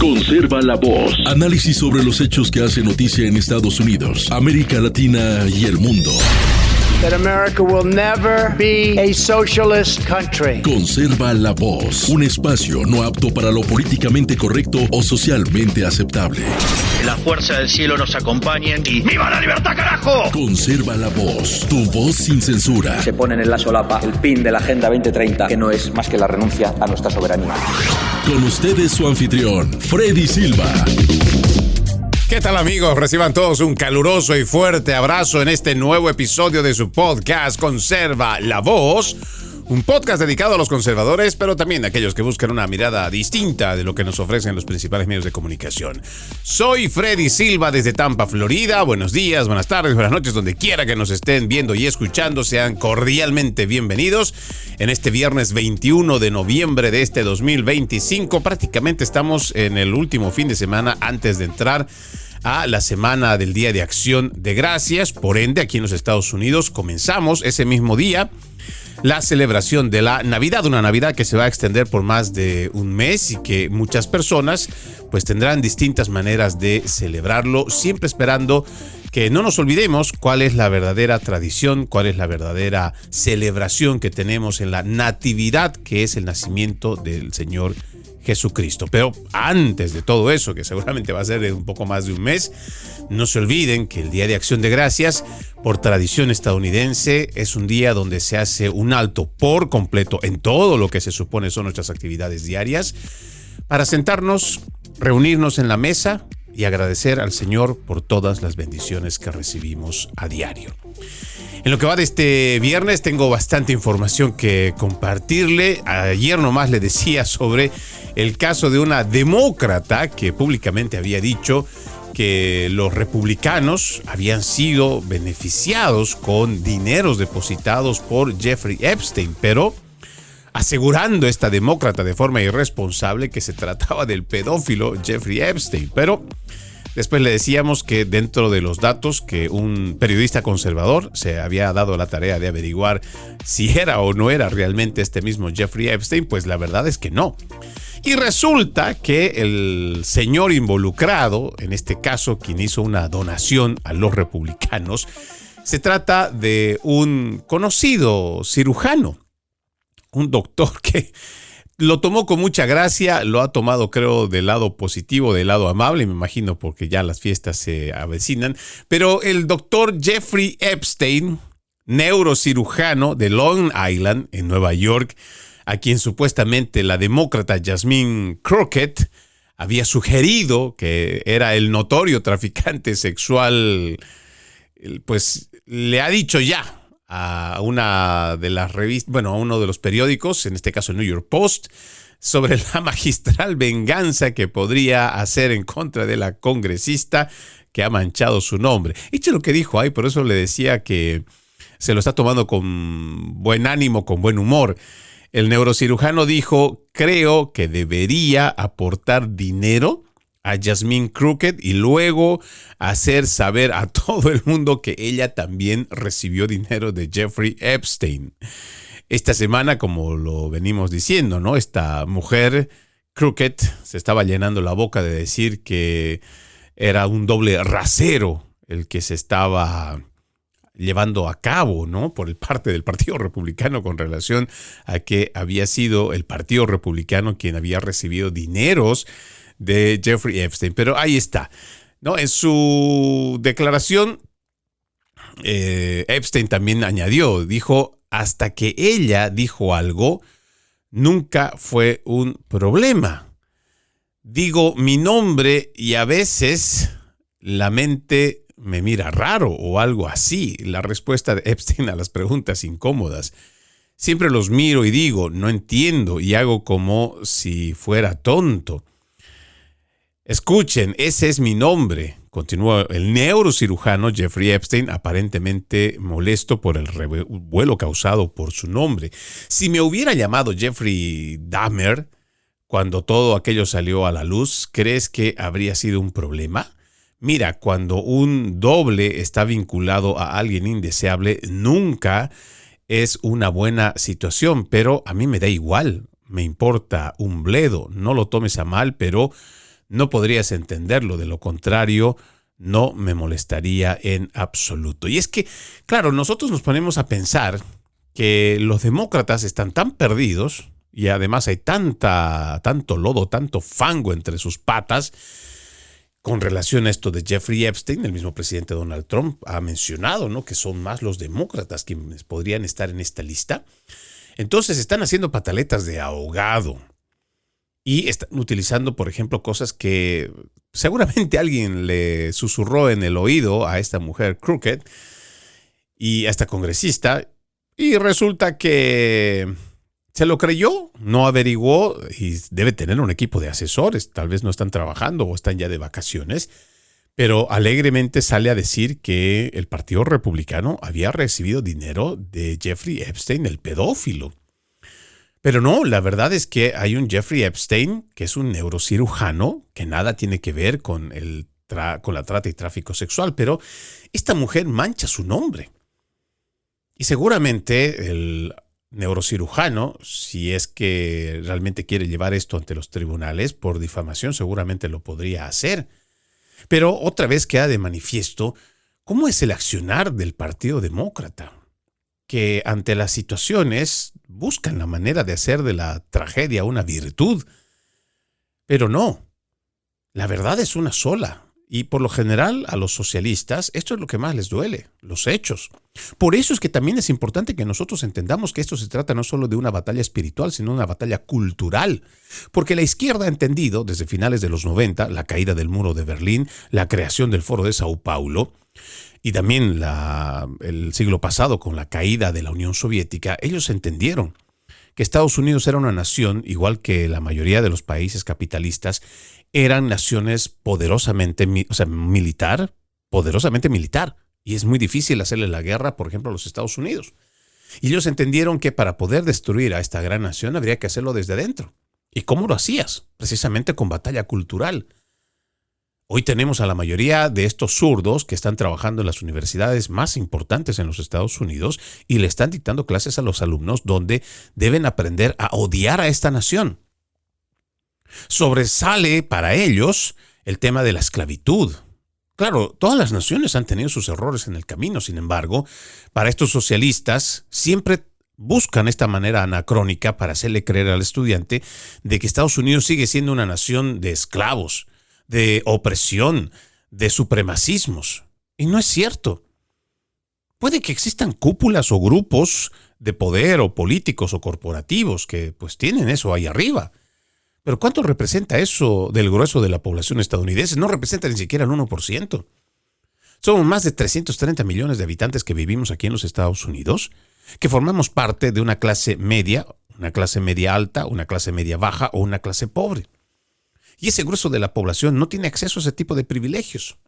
Conserva la voz. Análisis sobre los hechos que hacen noticia en Estados Unidos, América Latina y el mundo. That America will never be a socialist country. Conserva la voz. Un espacio no apto para lo políticamente correcto o socialmente aceptable. La fuerza del cielo nos acompañe y ¡viva la libertad, carajo! Conserva la voz. Tu voz sin censura. Se ponen en la solapa el pin de la Agenda 2030, que no es más que la renuncia a nuestra soberanía. Con ustedes su anfitrión, Freddy Silva. ¿Qué tal, amigos? Reciban todos un caluroso y fuerte abrazo en este nuevo episodio de su podcast Conserva la Voz, un podcast dedicado a los conservadores, pero también a aquellos que buscan una mirada distinta de lo que nos ofrecen los principales medios de comunicación. Soy Freddy Silva desde Tampa, Florida. Buenos días, buenas tardes, buenas noches, donde quiera que nos estén viendo y escuchando, sean cordialmente bienvenidos. En este viernes 21 de noviembre de este 2025, prácticamente estamos en el último fin de semana antes de entrar a la semana del Día de Acción de Gracias. Por ende, aquí en los Estados Unidos comenzamos ese mismo día la celebración de la Navidad, una Navidad que se va a extender por más de un mes y que muchas personas pues tendrán distintas maneras de celebrarlo, siempre esperando que no nos olvidemos cuál es la verdadera tradición, cuál es la verdadera celebración que tenemos en la Natividad, que es el nacimiento del Señor Jesucristo. Pero antes de todo eso, que seguramente va a ser de un poco más de un mes, no se olviden que el Día de Acción de Gracias, por tradición estadounidense, es un día donde se hace un alto por completo en todo lo que se supone son nuestras actividades diarias, para sentarnos, reunirnos en la mesa y agradecer al Señor por todas las bendiciones que recibimos a diario. En lo que va de este viernes tengo bastante información que compartirle. Ayer nomás le decía sobre el caso de una demócrata que públicamente había dicho que los republicanos habían sido beneficiados con dineros depositados por Jeffrey Epstein, pero asegurando esta demócrata de forma irresponsable que se trataba del pedófilo Jeffrey Epstein. Pero después le decíamos que dentro de los datos que un periodista conservador se había dado la tarea de averiguar si era o no era realmente este mismo Jeffrey Epstein, pues la verdad es que no. Y resulta que el señor involucrado, en este caso quien hizo una donación a los republicanos, se trata de un conocido cirujano, un doctor que lo tomó con mucha gracia, lo ha tomado, creo, del lado positivo, del lado amable, me imagino, porque ya las fiestas se avecinan. Pero el doctor Jeffrey Epstein, neurocirujano de Long Island, en Nueva York, a quien supuestamente la demócrata Jasmine Crockett había sugerido que era el notorio traficante sexual, pues le ha dicho ya a una de las revistas, bueno, a uno de los periódicos, en este caso el New York Post, sobre la magistral venganza que podría hacer en contra de la congresista que ha manchado su nombre. Eche lo que dijo ahí, por eso le decía que se lo está tomando con buen ánimo, con buen humor. El neurocirujano dijo: creo que debería aportar dinero a Jasmine Crockett y luego hacer saber a todo el mundo que ella también recibió dinero de Jeffrey Epstein. Esta semana, como lo venimos diciendo, ¿no? Esta mujer, Crockett, se estaba llenando la boca de decir que era un doble rasero el que se estaba llevando a cabo, ¿no? Por el parte del Partido Republicano con relación a que había sido el Partido Republicano quien había recibido dineros de Jeffrey Epstein. Pero ahí está, ¿no? En su declaración, Epstein también añadió, dijo: hasta que ella dijo algo, nunca fue un problema. Digo mi nombre y a veces la mente me mira raro o algo así. La respuesta de Epstein a las preguntas incómodas: siempre los miro y digo, no entiendo, y hago como si fuera tonto. Escuchen, ese es mi nombre, continuó el neurocirujano Jeffrey Epstein, aparentemente molesto por el revuelo causado por su nombre. Si me hubiera llamado Jeffrey Dahmer cuando todo aquello salió a la luz, ¿crees que habría sido un problema? Mira, cuando un doble está vinculado a alguien indeseable, nunca es una buena situación, pero a mí me da igual, me importa un bledo, no lo tomes a mal, pero no podrías entenderlo. De lo contrario, no me molestaría en absoluto. Y es que, claro, nosotros nos ponemos a pensar que los demócratas están tan perdidos y además hay tanto lodo, tanto fango entre sus patas con relación a esto de Jeffrey Epstein. El mismo presidente Donald Trump ha mencionado, ¿no?, que son más los demócratas quienes podrían estar en esta lista. Entonces están haciendo pataletas de ahogado y están utilizando, por ejemplo, cosas que seguramente alguien le susurró en el oído a esta mujer Crooked y a esta congresista, y resulta que se lo creyó, no averiguó y debe tener un equipo de asesores. Tal vez no están trabajando o están ya de vacaciones, pero alegremente sale a decir que el Partido Republicano había recibido dinero de Jeffrey Epstein, el pedófilo. Pero no, la verdad es que hay un Jeffrey Epstein que es un neurocirujano que nada tiene que ver con la trata y tráfico sexual, pero esta mujer mancha su nombre. Y seguramente el neurocirujano, si es que realmente quiere llevar esto ante los tribunales por difamación, seguramente lo podría hacer. Pero otra vez queda de manifiesto cómo es el accionar del Partido Demócrata, que ante las situaciones buscan la manera de hacer de la tragedia una virtud. Pero no, la verdad es una sola. Y por lo general a los socialistas esto es lo que más les duele, los hechos. Por eso es que también es importante que nosotros entendamos que esto se trata no solo de una batalla espiritual, sino una batalla cultural. Porque la izquierda ha entendido desde finales de los 90, la caída del muro de Berlín, la creación del Foro de Sao Paulo, y también el siglo pasado con la caída de la Unión Soviética, ellos entendieron que Estados Unidos era una nación, igual que la mayoría de los países capitalistas, eran naciones poderosamente militar. Y es muy difícil hacerle la guerra, por ejemplo, a los Estados Unidos. Y ellos entendieron que para poder destruir a esta gran nación habría que hacerlo desde adentro. ¿Y cómo lo hacías? Precisamente con batalla cultural. Hoy tenemos a la mayoría de estos zurdos que están trabajando en las universidades más importantes en los Estados Unidos y le están dictando clases a los alumnos donde deben aprender a odiar a esta nación. Sobresale para ellos el tema de la esclavitud. Claro, todas las naciones han tenido sus errores en el camino. Sin embargo, para estos socialistas siempre buscan esta manera anacrónica para hacerle creer al estudiante de que Estados Unidos sigue siendo una nación de esclavos, de opresión, de supremacismos. Y no es cierto. Puede que existan cúpulas o grupos de poder o políticos o corporativos que pues tienen eso ahí arriba. Pero ¿cuánto representa eso del grueso de la población estadounidense? No representa ni siquiera el 1%. Somos más de 330 millones de habitantes que vivimos aquí en los Estados Unidos, que formamos parte de una clase media alta, una clase media baja o una clase pobre. Y ese grueso de la población no tiene acceso a ese tipo de privilegios.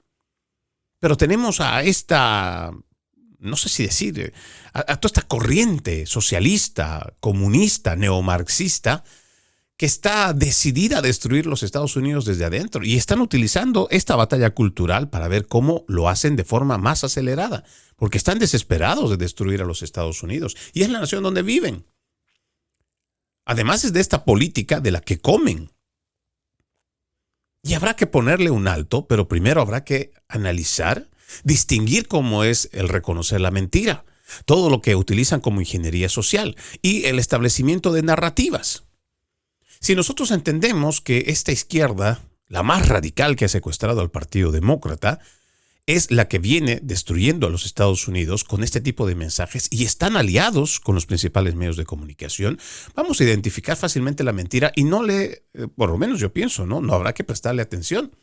Pero tenemos a esta, no sé si decir, a toda esta corriente socialista, comunista, neomarxista, que está decidida a destruir los Estados Unidos desde adentro. Y están utilizando esta batalla cultural para ver cómo lo hacen de forma más acelerada. Porque están desesperados de destruir a los Estados Unidos. Y es la nación donde viven. Además es de esta política de la que comen. Y habrá que ponerle un alto, pero primero habrá que analizar, distinguir cómo es el reconocer la mentira. Todo lo que utilizan como ingeniería social y el establecimiento de narrativas. Si nosotros entendemos que esta izquierda, la más radical que ha secuestrado al Partido Demócrata, es la que viene destruyendo a los Estados Unidos con este tipo de mensajes y están aliados con los principales medios de comunicación, vamos a identificar fácilmente la mentira y por lo menos yo pienso, no habrá que prestarle atención.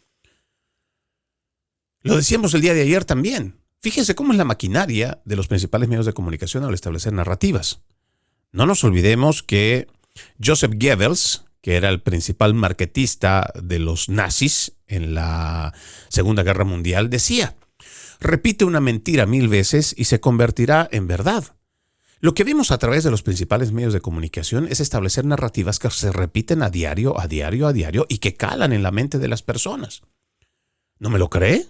Lo decíamos el día de ayer también. Fíjense cómo es la maquinaria de los principales medios de comunicación al establecer narrativas. No nos olvidemos que Joseph Goebbels, que era el principal marketista de los nazis en la Segunda Guerra Mundial, decía: repite una mentira 1000 veces y se convertirá en verdad. Lo que vemos a través de los principales medios de comunicación es establecer narrativas que se repiten a diario y que calan en la mente de las personas. ¿No me lo cree?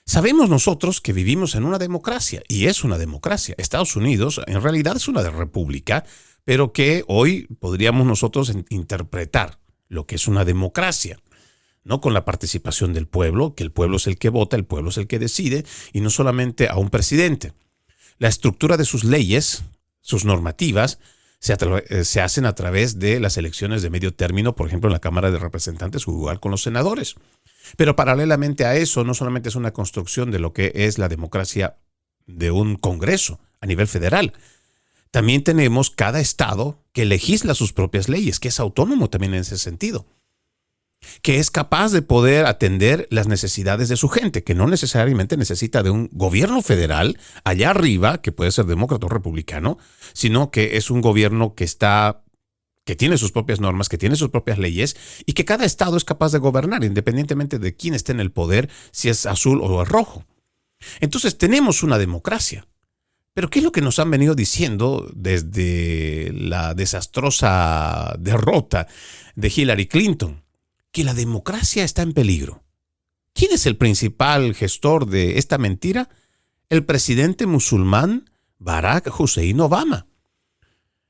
Sabemos nosotros que vivimos en una democracia, y es una democracia. Estados Unidos en realidad es una república, pero que hoy podríamos nosotros interpretar lo que es una democracia. no con la participación del pueblo, que el pueblo es el que vota, el pueblo es el que decide, y no solamente a un presidente. La estructura de sus leyes, sus normativas, se hacen a través de las elecciones de medio término, por ejemplo, en la Cámara de Representantes o igual con los senadores. Pero paralelamente a eso, no solamente es una construcción de lo que es la democracia de un Congreso a nivel federal. También tenemos cada estado que legisla sus propias leyes, que es autónomo también en ese sentido, que es capaz de poder atender las necesidades de su gente, que no necesariamente necesita de un gobierno federal allá arriba, que puede ser demócrata o republicano, sino que es un gobierno que tiene sus propias normas, que tiene sus propias leyes y que cada estado es capaz de gobernar, independientemente de quién esté en el poder, si es azul o es rojo. Entonces tenemos una democracia. Pero ¿qué es lo que nos han venido diciendo desde la desastrosa derrota de Hillary Clinton? Que la democracia está en peligro. ¿Quién es el principal gestor de esta mentira? El presidente musulmán Barack Hussein Obama.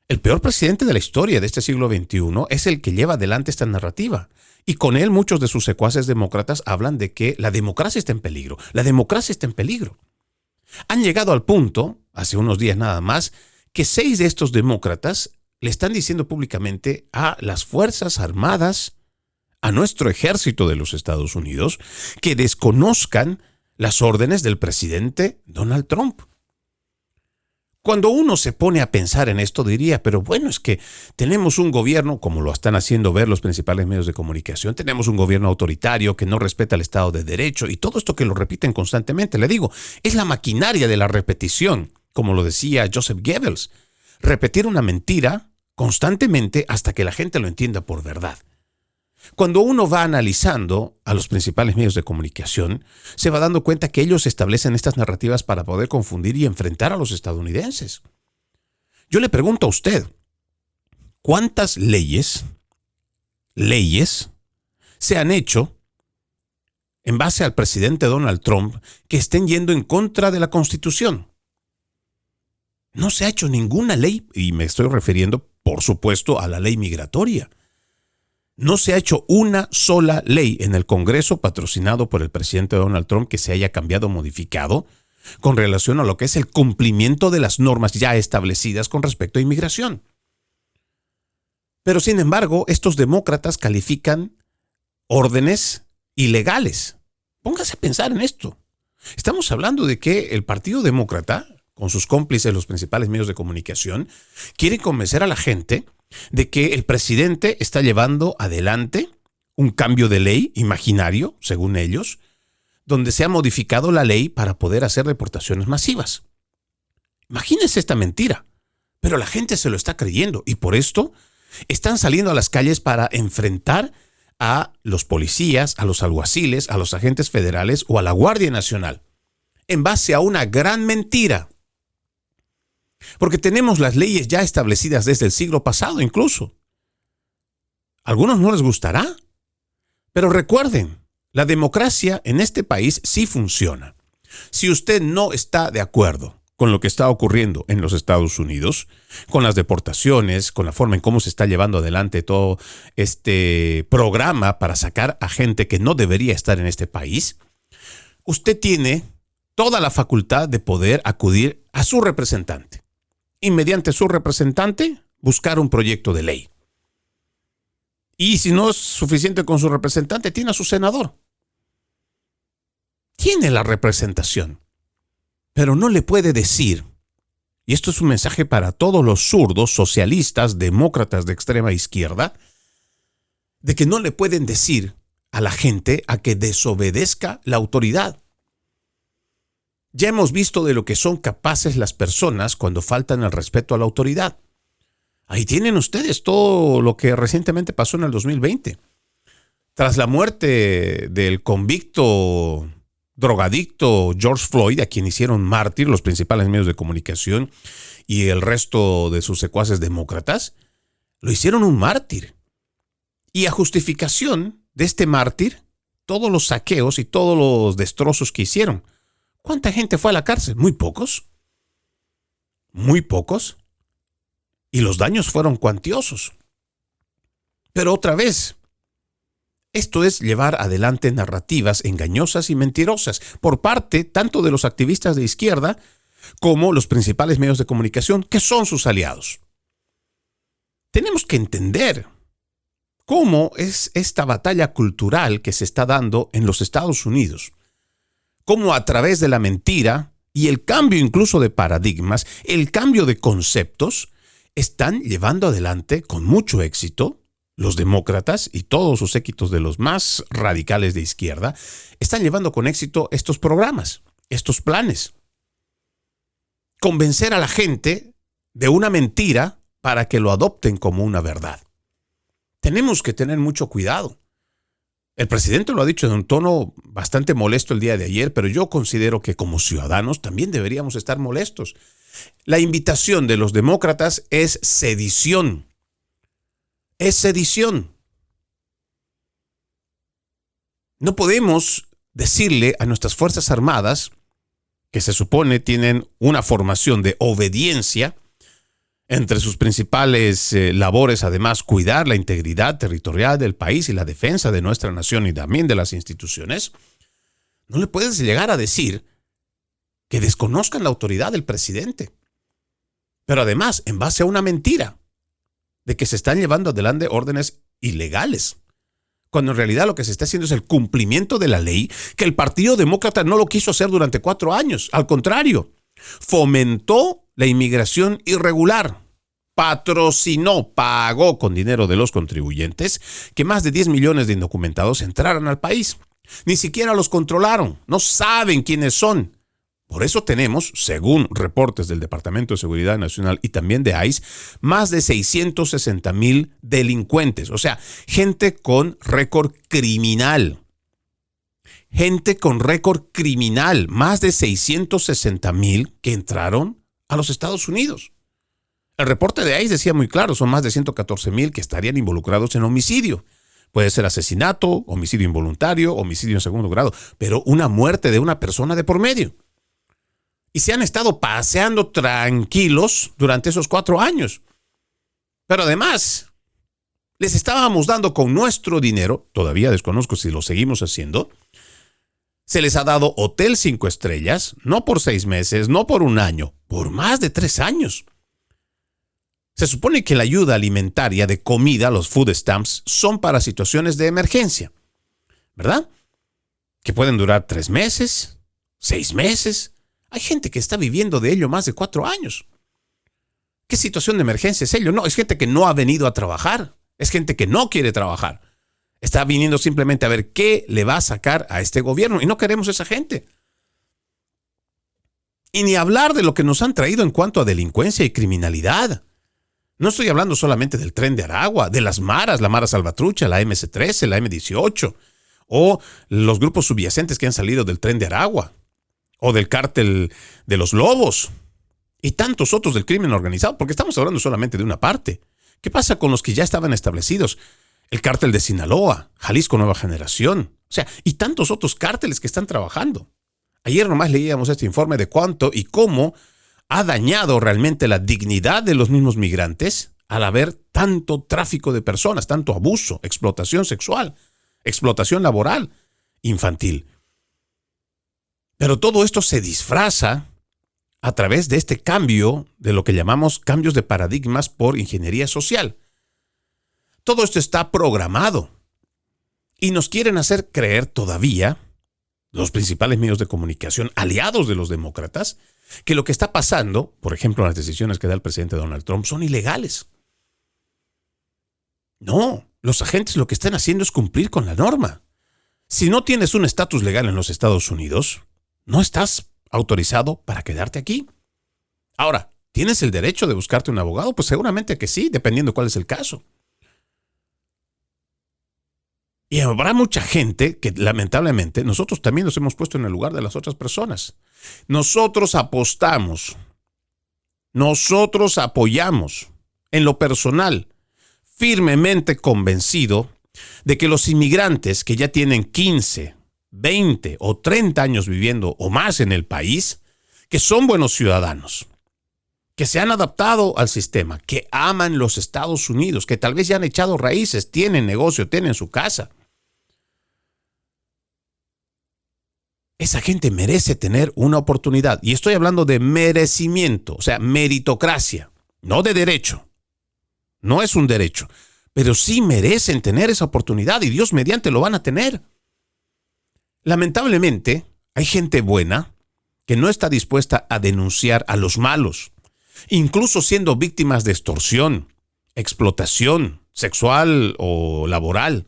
El peor presidente de la historia de este siglo XXI es el que lleva adelante esta narrativa. Y con él muchos de sus secuaces demócratas hablan de que la democracia está en peligro. La democracia está en peligro. Han llegado al punto, hace unos días nada más, que 6 de estos demócratas le están diciendo públicamente a las Fuerzas Armadas, a nuestro ejército de los Estados Unidos, que desconozcan las órdenes del presidente Donald Trump. Cuando uno se pone a pensar en esto diría, pero bueno, es que tenemos un gobierno, como lo están haciendo ver los principales medios de comunicación, tenemos un gobierno autoritario que no respeta el Estado de Derecho y todo esto que lo repiten constantemente. Le digo, es la maquinaria de la repetición, como lo decía Joseph Goebbels. Repetir una mentira constantemente hasta que la gente lo entienda por verdad. Cuando uno va analizando a los principales medios de comunicación, se va dando cuenta que ellos establecen estas narrativas para poder confundir y enfrentar a los estadounidenses. Yo le pregunto a usted, ¿cuántas leyes se han hecho en base al presidente Donald Trump que estén yendo en contra de la Constitución? No se ha hecho ninguna ley, y me estoy refiriendo, por supuesto, a la ley migratoria. No se ha hecho una sola ley en el Congreso patrocinado por el presidente Donald Trump que se haya cambiado o modificado con relación a lo que es el cumplimiento de las normas ya establecidas con respecto a inmigración. Pero sin embargo, estos demócratas califican órdenes ilegales. Póngase a pensar en esto. Estamos hablando de que el Partido Demócrata, con sus cómplices, los principales medios de comunicación, quiere convencer a la gente de que el presidente está llevando adelante un cambio de ley imaginario, según ellos, donde se ha modificado la ley para poder hacer deportaciones masivas. Imagínense esta mentira, pero la gente se lo está creyendo y por esto están saliendo a las calles para enfrentar a los policías, a los alguaciles, a los agentes federales o a la Guardia Nacional, en base a una gran mentira. Porque tenemos las leyes ya establecidas desde el siglo pasado incluso. A algunos no les gustará, pero recuerden, la democracia en este país sí funciona. Si usted no está de acuerdo con lo que está ocurriendo en los Estados Unidos, con las deportaciones, con la forma en cómo se está llevando adelante todo este programa para sacar a gente que no debería estar en este país, usted tiene toda la facultad de poder acudir a su representante y mediante su representante buscar un proyecto de ley. Y si no es suficiente con su representante, tiene a su senador. Tiene la representación, pero no le puede decir, y esto es un mensaje para todos los zurdos, socialistas, demócratas de extrema izquierda, de que no le pueden decir a la gente a que desobedezca la autoridad. Ya hemos visto de lo que son capaces las personas cuando faltan el respeto a la autoridad. Ahí tienen ustedes todo lo que recientemente pasó en el 2020. Tras la muerte del convicto drogadicto George Floyd, a quien hicieron mártir los principales medios de comunicación y el resto de sus secuaces demócratas, lo hicieron un mártir. Y a justificación de este mártir, todos los saqueos y todos los destrozos que hicieron. ¿Cuánta gente fue a la cárcel? Muy pocos. Muy pocos. Y los daños fueron cuantiosos. Pero otra vez, Esto es llevar adelante narrativas engañosas y mentirosas por parte tanto de los activistas de izquierda como los principales medios de comunicación, que son sus aliados. Tenemos que entender cómo es esta batalla cultural que se está dando en los Estados Unidos. Cómo a través de la mentira y el cambio incluso de paradigmas, el cambio de conceptos, están llevando adelante con mucho éxito los demócratas y todos sus séquitos de los más radicales de izquierda, están llevando con éxito estos programas, estos planes. Convencer a la gente de una mentira para que lo adopten como una verdad. Tenemos que tener mucho cuidado. El presidente lo ha dicho en un tono bastante molesto el día de ayer, pero yo considero que como ciudadanos también deberíamos estar molestos. La invitación de los demócratas es sedición. Es sedición. No podemos decirle a nuestras Fuerzas Armadas, que se supone tienen una formación de obediencia, entre sus principales labores, además, cuidar la integridad territorial del país y la defensa de nuestra nación y también de las instituciones, no le puedes llegar a decir que desconozcan la autoridad del presidente. Pero además, en base a una mentira de que se están llevando adelante órdenes ilegales, cuando en realidad lo que se está haciendo es el cumplimiento de la ley, que el Partido Demócrata no lo quiso hacer durante 4 años. Al contrario, fomentó la inmigración irregular, patrocinó, pagó con dinero de los contribuyentes que más de 10 millones de indocumentados entraran al país. Ni siquiera los controlaron, no saben quiénes son. Por eso tenemos, según reportes del Departamento de Seguridad Nacional y también de ICE, más de 660,000 delincuentes, o sea, gente con récord criminal. Gente con récord criminal, más de 660,000 que entraron a los Estados Unidos. El reporte de ICE decía muy claro, son más de 114,000 que estarían involucrados en homicidio. Puede ser asesinato, homicidio involuntario, homicidio en segundo grado, pero una muerte de una persona de por medio. Y se han estado paseando tranquilos durante esos 4 años. Pero además, les estábamos dando con nuestro dinero, todavía desconozco si lo seguimos haciendo, se les ha dado hotel 5 estrellas, no por 6 meses, no por 1 año, por más de 3 años. Se supone que la ayuda alimentaria de comida, los food stamps, son para situaciones de emergencia, ¿verdad? Que pueden durar 3 meses, 6 meses. Hay gente que está viviendo de ello más de 4 años. ¿Qué situación de emergencia es ello? No, es gente que no ha venido a trabajar. Es gente que no quiere trabajar. Está viniendo simplemente a ver qué le va a sacar a este gobierno. Y no queremos esa gente. Y ni hablar de lo que nos han traído en cuanto a delincuencia y criminalidad. No estoy hablando solamente del Tren de Aragua, de las maras, la Mara Salvatrucha, la MC-13, la M-18, o los grupos subyacentes que han salido del Tren de Aragua, o del cártel de los Lobos, y tantos otros del crimen organizado, porque estamos hablando solamente de una parte. ¿Qué pasa con los que ya estaban establecidos? El cártel de Sinaloa, Jalisco Nueva Generación, o sea, y tantos otros cárteles que están trabajando. Ayer nomás leíamos este informe de cuánto y cómo ha dañado realmente la dignidad de los mismos migrantes al haber tanto tráfico de personas, tanto abuso, explotación sexual, explotación laboral, infantil. Pero todo esto se disfraza a través de este cambio de lo que llamamos cambios de paradigmas por ingeniería social. Todo esto está programado y nos quieren hacer creer todavía, los principales medios de comunicación aliados de los demócratas, que lo que está pasando, por ejemplo, las decisiones que da el presidente Donald Trump, son ilegales. No, los agentes lo que están haciendo es cumplir con la norma. Si no tienes un estatus legal en los Estados Unidos, no estás autorizado para quedarte aquí. Ahora, ¿tienes el derecho de buscarte un abogado? Pues seguramente que sí, dependiendo cuál es el caso. Y habrá mucha gente que lamentablemente nosotros también nos hemos puesto en el lugar de las otras personas. Nosotros apostamos, nosotros apoyamos en lo personal, firmemente convencido de que los inmigrantes que ya tienen 15, 20 o 30 años viviendo o más en el país, que son buenos ciudadanos, que se han adaptado al sistema, que aman los Estados Unidos, que tal vez ya han echado raíces, tienen negocio, tienen su casa, esa gente merece tener una oportunidad. Y estoy hablando de merecimiento, o sea, meritocracia, no de derecho. No es un derecho, pero sí merecen tener esa oportunidad y Dios mediante lo van a tener. Lamentablemente, hay gente buena que no está dispuesta a denunciar a los malos, incluso siendo víctimas de extorsión, explotación sexual o laboral.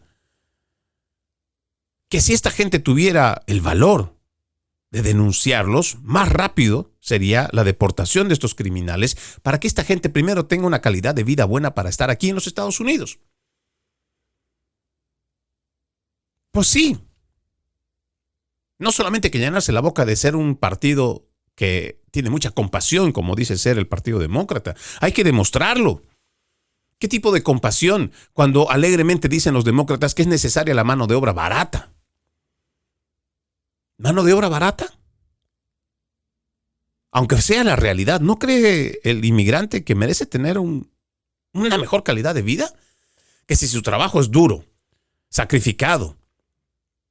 Que si esta gente tuviera el valor de denunciarlos, más rápido sería la deportación de estos criminales para que esta gente primero tenga una calidad de vida buena para estar aquí en los Estados Unidos. Pues sí. No solamente que llenarse la boca de ser un partido que tiene mucha compasión, como dice ser el Partido Demócrata. Hay que demostrarlo. ¿Qué tipo de compasión cuando alegremente dicen los demócratas que es necesaria la mano de obra barata? ¿Mano de obra barata? Aunque sea la realidad, ¿no cree el inmigrante que merece tener una mejor calidad de vida? Que si su trabajo es duro, sacrificado,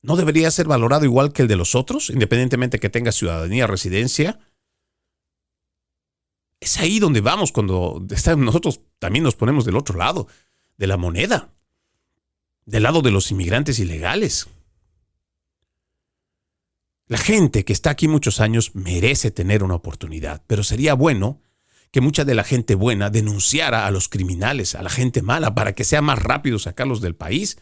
¿no debería ser valorado igual que el de los otros, independientemente que tenga ciudadanía, residencia? Es ahí donde vamos cuando nosotros también nos ponemos del otro lado de la moneda, del lado de los inmigrantes ilegales. La gente que está aquí muchos años merece tener una oportunidad, pero sería bueno que mucha de la gente buena denunciara a los criminales, a la gente mala, para que sea más rápido sacarlos del país.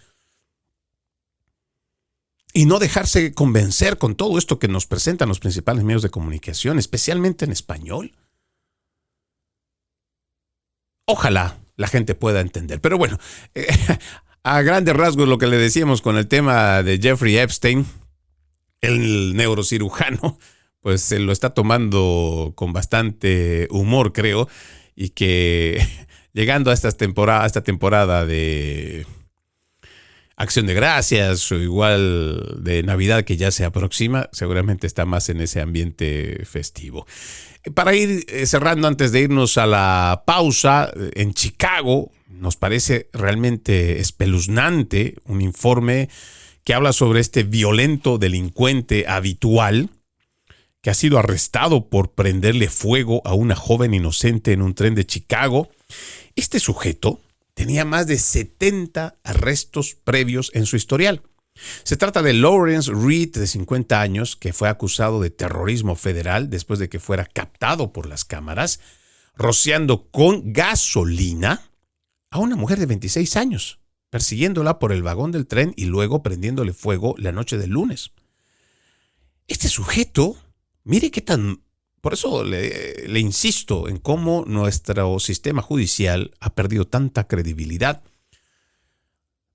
Y no dejarse convencer con todo esto que nos presentan los principales medios de comunicación, especialmente en español. Ojalá la gente pueda entender. Pero bueno, a grandes rasgos lo que le decíamos con el tema de Jeffrey Epstein, el neurocirujano, pues se lo está tomando con bastante humor, creo, y que llegando a esta temporada de Acción de Gracias o igual de Navidad que ya se aproxima, seguramente está más en ese ambiente festivo. Para ir cerrando, antes de irnos a la pausa, en Chicago nos parece realmente espeluznante un informe que habla sobre este violento delincuente habitual que ha sido arrestado por prenderle fuego a una joven inocente en un tren de Chicago. Este sujeto tenía más de 70 arrestos previos en su historial. Se trata de Lawrence Reed, de 50 años, que fue acusado de terrorismo federal después de que fuera captado por las cámaras, rociando con gasolina a una mujer de 26 años, persiguiéndola por el vagón del tren y luego prendiéndole fuego la noche del lunes. Este sujeto, mire qué tan... Por eso le insisto en cómo nuestro sistema judicial ha perdido tanta credibilidad.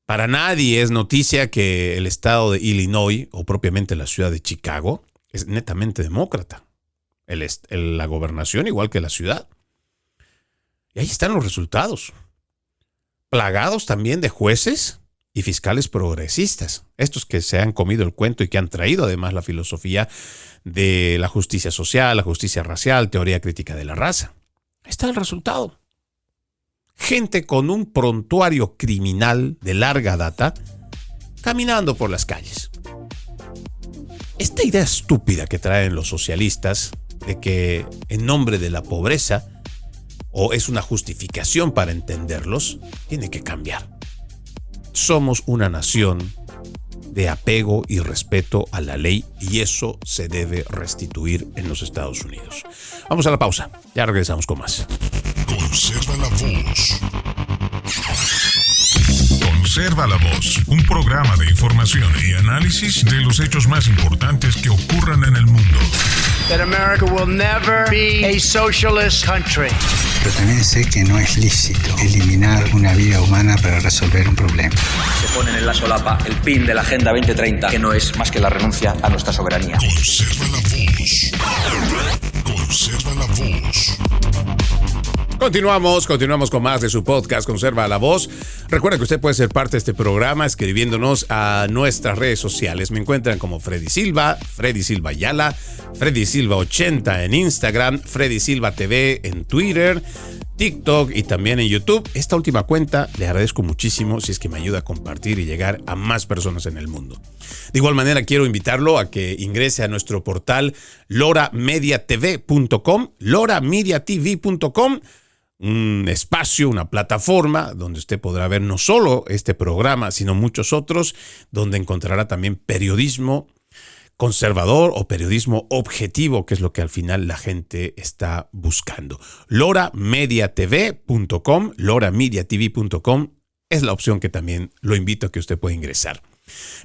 Para nadie es noticia que el estado de Illinois, o propiamente la ciudad de Chicago, es netamente demócrata. La gobernación igual que la ciudad. Y ahí están los resultados. Plagados también de jueces y fiscales progresistas. Estos que se han comido el cuento y que han traído además la filosofía de la justicia social, la justicia racial, teoría crítica de la raza. Ahí está el resultado. Gente con un prontuario criminal de larga data caminando por las calles. Esta idea estúpida que traen los socialistas de que en nombre de la pobreza, o es una justificación para entenderlos, tiene que cambiar. Somos una nación de apego y respeto a la ley y eso se debe restituir en los Estados Unidos. Vamos a la pausa, ya regresamos con más. Conserva la voz. Conserva la voz, un programa de información y análisis de los hechos más importantes que ocurran en el mundo. That America will never be a socialist country. Pero también sé que no es lícito eliminar una vida humana para resolver un problema. Se ponen en la solapa el PIN de la Agenda 2030, que no es más que la renuncia a nuestra soberanía. Conserva la voz. Conserva la voz. Continuamos con más de su podcast Conserva la Voz. Recuerda que usted puede ser parte de este programa escribiéndonos a nuestras redes sociales. Me encuentran como Freddy Silva, Freddy Silva Ayala, Freddy Silva 80 en Instagram, Freddy Silva TV en Twitter. TikTok y también en YouTube. Esta última cuenta le agradezco muchísimo si es que me ayuda a compartir y llegar a más personas en el mundo. De igual manera, quiero invitarlo a que ingrese a nuestro portal loramediatv.com, loramediatv.com, un espacio, una plataforma donde usted podrá ver no solo este programa, sino muchos otros, donde encontrará también periodismo conservador o periodismo objetivo, que es lo que al final la gente está buscando. loramediatv.com, loramediatv.com es la opción que también lo invito a que usted pueda ingresar.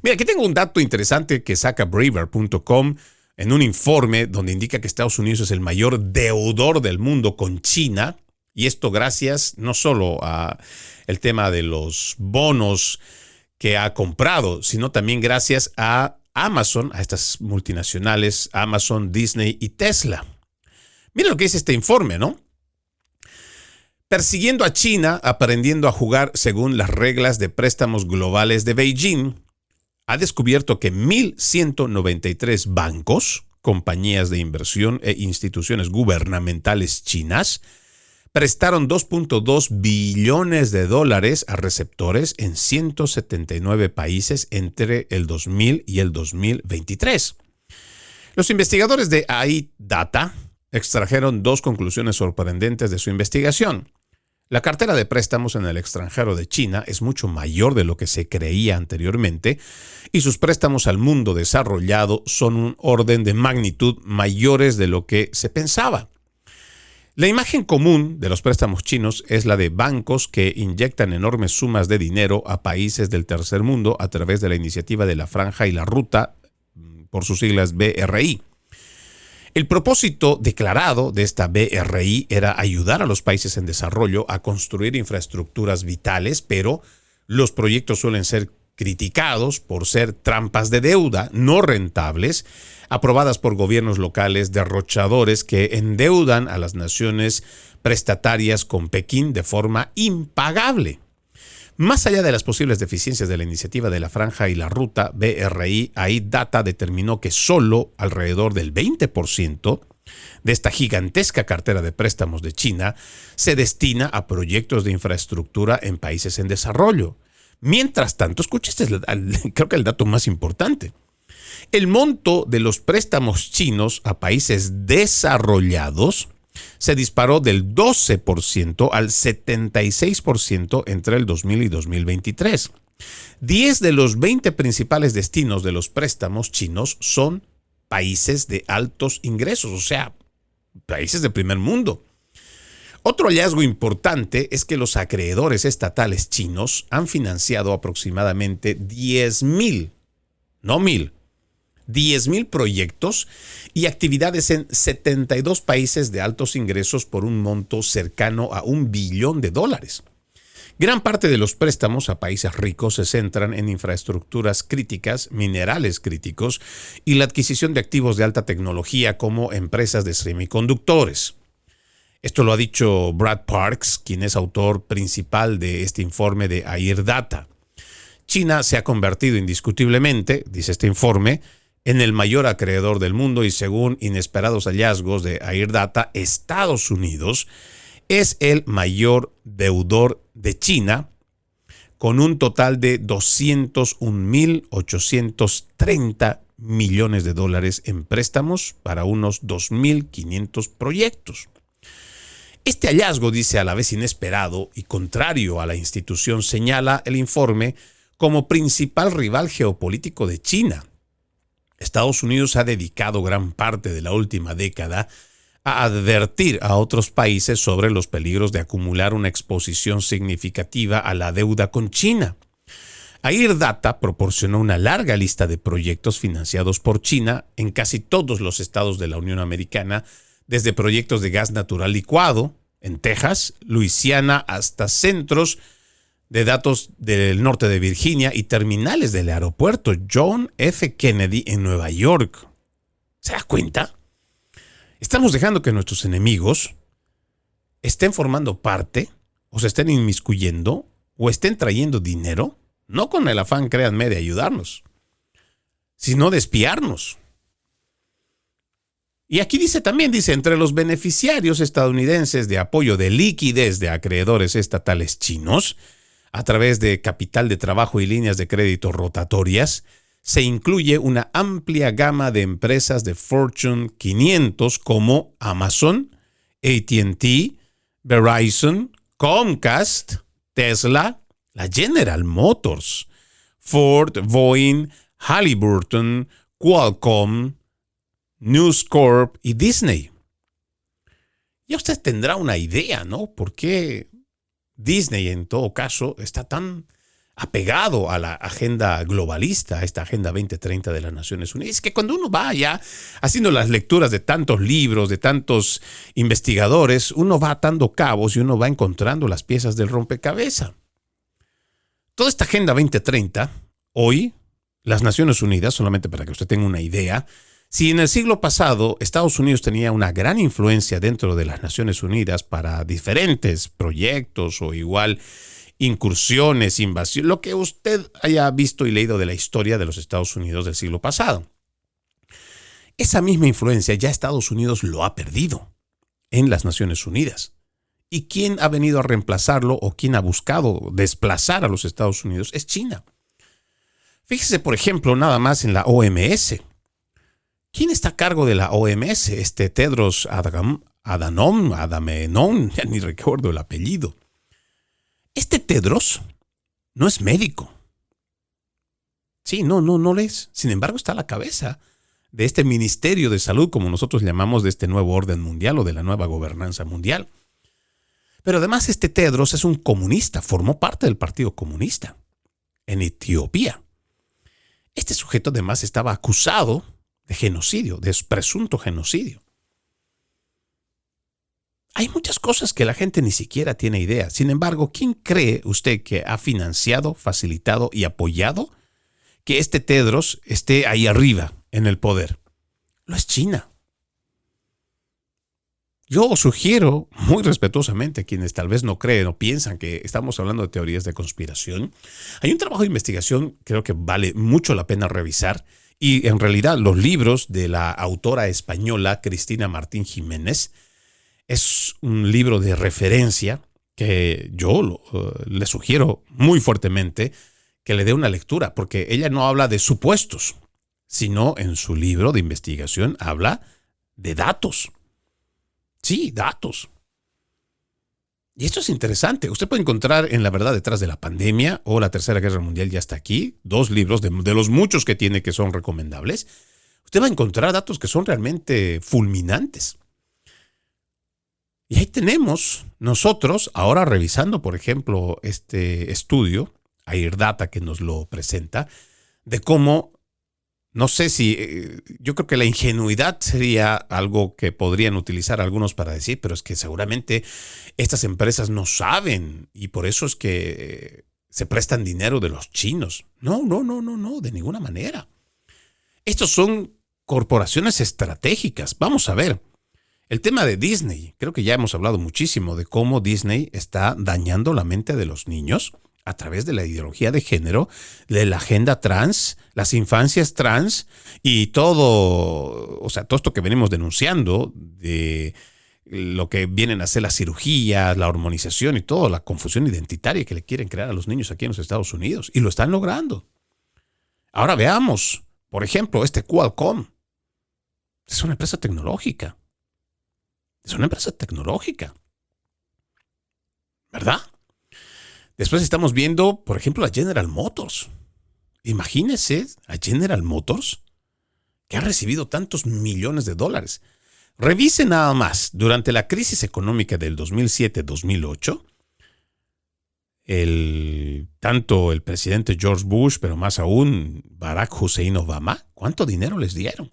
Mira, aquí tengo un dato interesante que saca Braver.com en un informe donde indica que Estados Unidos es el mayor deudor del mundo con China, y esto gracias no solo a el tema de los bonos que ha comprado, sino también gracias a Amazon, a estas multinacionales, Amazon, Disney y Tesla. Mira lo que dice este informe, ¿no? Persiguiendo a China, aprendiendo a jugar según las reglas de préstamos globales de Beijing, ha descubierto que 1.193 bancos, compañías de inversión e instituciones gubernamentales chinas prestaron $2.2 billones a receptores en 179 países entre el 2000 y el 2023. Los investigadores de AI Data extrajeron dos conclusiones sorprendentes de su investigación. La cartera de préstamos en el extranjero de China es mucho mayor de lo que se creía anteriormente y sus préstamos al mundo desarrollado son un orden de magnitud mayores de lo que se pensaba. La imagen común de los préstamos chinos es la de bancos que inyectan enormes sumas de dinero a países del tercer mundo a través de la iniciativa de la Franja y la Ruta, por sus siglas BRI. El propósito declarado de esta BRI era ayudar a los países en desarrollo a construir infraestructuras vitales, pero los proyectos suelen ser criticados por ser trampas de deuda no rentables, aprobadas por gobiernos locales derrochadores que endeudan a las naciones prestatarias con Pekín de forma impagable. Más allá de las posibles deficiencias de la iniciativa de la Franja y la Ruta BRI, AI Data determinó que solo alrededor del 20% de esta gigantesca cartera de préstamos de China se destina a proyectos de infraestructura en países en desarrollo. Mientras tanto, escucha, creo que el dato más importante. El monto de los préstamos chinos a países desarrollados se disparó del 12% al 76% entre el 2000 y 2023. 10 de los 20 principales destinos de los préstamos chinos son países de altos ingresos, o sea, países de primer mundo. Otro hallazgo importante es que los acreedores estatales chinos han financiado aproximadamente 10,000 proyectos y actividades en 72 países de altos ingresos por un monto cercano a $1 billón. Gran parte de los préstamos a países ricos se centran en infraestructuras críticas, minerales críticos y la adquisición de activos de alta tecnología como empresas de semiconductores. Esto lo ha dicho Brad Parks, quien es autor principal de este informe de AI Data. China se ha convertido indiscutiblemente, dice este informe, en el mayor acreedor del mundo y según inesperados hallazgos de AI Data, Estados Unidos es el mayor deudor de China con un total de $201,830 millones en préstamos para unos 2.500 proyectos. Este hallazgo, dice a la vez inesperado y contrario a la institución, señala el informe como principal rival geopolítico de China. Estados Unidos ha dedicado gran parte de la última década a advertir a otros países sobre los peligros de acumular una exposición significativa a la deuda con China. AI Data proporcionó una larga lista de proyectos financiados por China en casi todos los estados de la Unión Americana, desde proyectos de gas natural licuado en Texas, Luisiana, hasta centros de datos del norte de Virginia y terminales del aeropuerto John F. Kennedy en Nueva York. ¿Se da cuenta? Estamos dejando que nuestros enemigos estén formando parte, o se estén inmiscuyendo, o estén trayendo dinero, no con el afán, créanme, de ayudarnos, sino de espiarnos. Y aquí dice, entre los beneficiarios estadounidenses de apoyo de liquidez de acreedores estatales chinos, a través de capital de trabajo y líneas de crédito rotatorias, se incluye una amplia gama de empresas de Fortune 500 como Amazon, AT&T, Verizon, Comcast, Tesla, la General Motors, Ford, Boeing, Halliburton, Qualcomm, News Corp y Disney. Ya usted tendrá una idea, ¿no? ¿Por qué Disney, en todo caso, está tan apegado a la agenda globalista, a esta Agenda 2030 de las Naciones Unidas? Es que cuando uno va ya haciendo las lecturas de tantos libros, de tantos investigadores, uno va atando cabos y uno va encontrando las piezas del rompecabezas. Toda esta Agenda 2030, hoy, las Naciones Unidas, solamente para que usted tenga una idea, si en el siglo pasado Estados Unidos tenía una gran influencia dentro de las Naciones Unidas para diferentes proyectos o igual incursiones, invasiones, lo que usted haya visto y leído de la historia de los Estados Unidos del siglo pasado, esa misma influencia ya Estados Unidos lo ha perdido en las Naciones Unidas. ¿Y quién ha venido a reemplazarlo o quién ha buscado desplazar a los Estados Unidos? Es China. Fíjese, por ejemplo, nada más en la OMS. ¿Quién está a cargo de la OMS? Tedros Adhanom, ya ni recuerdo el apellido. Tedros no es médico. Sí, no lo es. Sin embargo, está a la cabeza de este Ministerio de Salud, como nosotros llamamos, de este nuevo orden mundial o de la nueva gobernanza mundial. Pero además Tedros es un comunista, formó parte del Partido Comunista en Etiopía. Este sujeto además estaba acusado de genocidio, de presunto genocidio. Hay muchas cosas que la gente ni siquiera tiene idea. Sin embargo, ¿quién cree usted que ha financiado, facilitado y apoyado que Tedros esté ahí arriba en el poder? Lo es China. Yo sugiero muy respetuosamente a quienes tal vez no creen o piensan que estamos hablando de teorías de conspiración. Hay un trabajo de investigación, creo que vale mucho la pena revisar. Y en realidad los libros de la autora española Cristina Martín Jiménez es un libro de referencia que yo le sugiero muy fuertemente que le dé una lectura, porque ella no habla de supuestos, sino en su libro de investigación habla de datos. Sí, datos. Y esto es interesante. Usted puede encontrar en La verdad detrás de la pandemia o La Tercera Guerra Mundial ya está aquí, 2 libros de los muchos que tiene que son recomendables. Usted va a encontrar datos que son realmente fulminantes. Y ahí tenemos nosotros, ahora revisando, por ejemplo, este estudio, Airdata, que nos lo presenta, de cómo, no sé si, yo creo que la ingenuidad sería algo que podrían utilizar algunos para decir, pero es que seguramente estas empresas no saben y por eso es que se prestan dinero de los chinos. No, de ninguna manera. Estos son corporaciones estratégicas. Vamos a ver. El tema de Disney, creo que ya hemos hablado muchísimo de cómo Disney está dañando la mente de los niños a través de la ideología de género, de la agenda trans, las infancias trans y todo esto que venimos denunciando de lo que vienen a ser las cirugías, la hormonización y toda la confusión identitaria que le quieren crear a los niños aquí en los Estados Unidos. Y lo están logrando. Ahora veamos, por ejemplo, Qualcomm. Es una empresa tecnológica. ¿Verdad? Después estamos viendo, por ejemplo, a General Motors. Imagínense a General Motors, que ha recibido tantos millones de dólares. Revise nada más, durante la crisis económica del 2007-2008, tanto el presidente George Bush, pero más aún Barack Hussein Obama, ¿cuánto dinero les dieron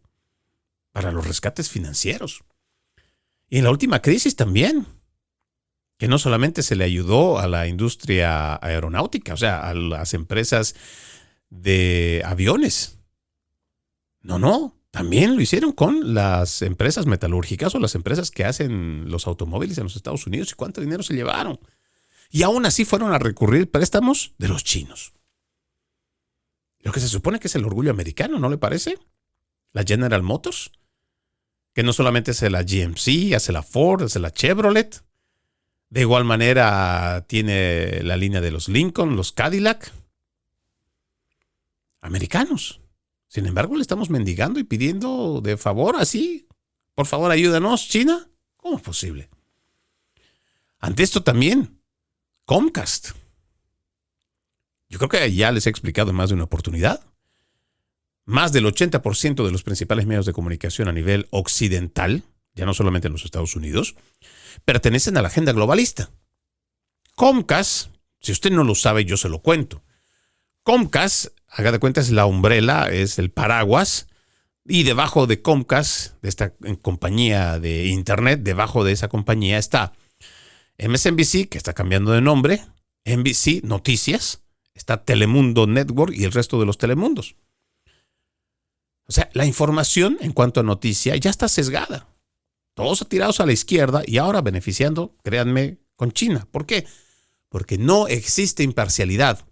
para los rescates financieros? Y en la última crisis también, que no solamente se le ayudó a la industria aeronáutica, o sea, a las empresas de aviones. No, también lo hicieron con las empresas metalúrgicas o las empresas que hacen los automóviles en los Estados Unidos. ¿Y cuánto dinero se llevaron? Y aún así fueron a recurrir préstamos de los chinos. Lo que se supone que es el orgullo americano, ¿no le parece? La General Motors, que no solamente hace la GMC, hace la Ford, hace la Chevrolet. De igual manera tiene la línea de los Lincoln, los Cadillac. Americanos. Sin embargo, le estamos mendigando y pidiendo de favor así. Por favor, ayúdanos, China. ¿Cómo es posible? Ante esto también, Comcast. Yo creo que ya les he explicado en más de una oportunidad. Más del 80% de los principales medios de comunicación a nivel occidental, ya no solamente en los Estados Unidos, pertenecen a la agenda globalista. Comcast, si usted no lo sabe, yo se lo cuento. Comcast, haga de cuenta, es la umbrella, es el paraguas, y debajo de Comcast, de esta compañía de internet, debajo de esa compañía está MSNBC, que está cambiando de nombre, NBC Noticias, está Telemundo Network y el resto de los telemundos. O sea, la información en cuanto a noticia ya está sesgada. Todos tirados a la izquierda y ahora beneficiando, créanme, con China. ¿Por qué? Porque no existe imparcialidad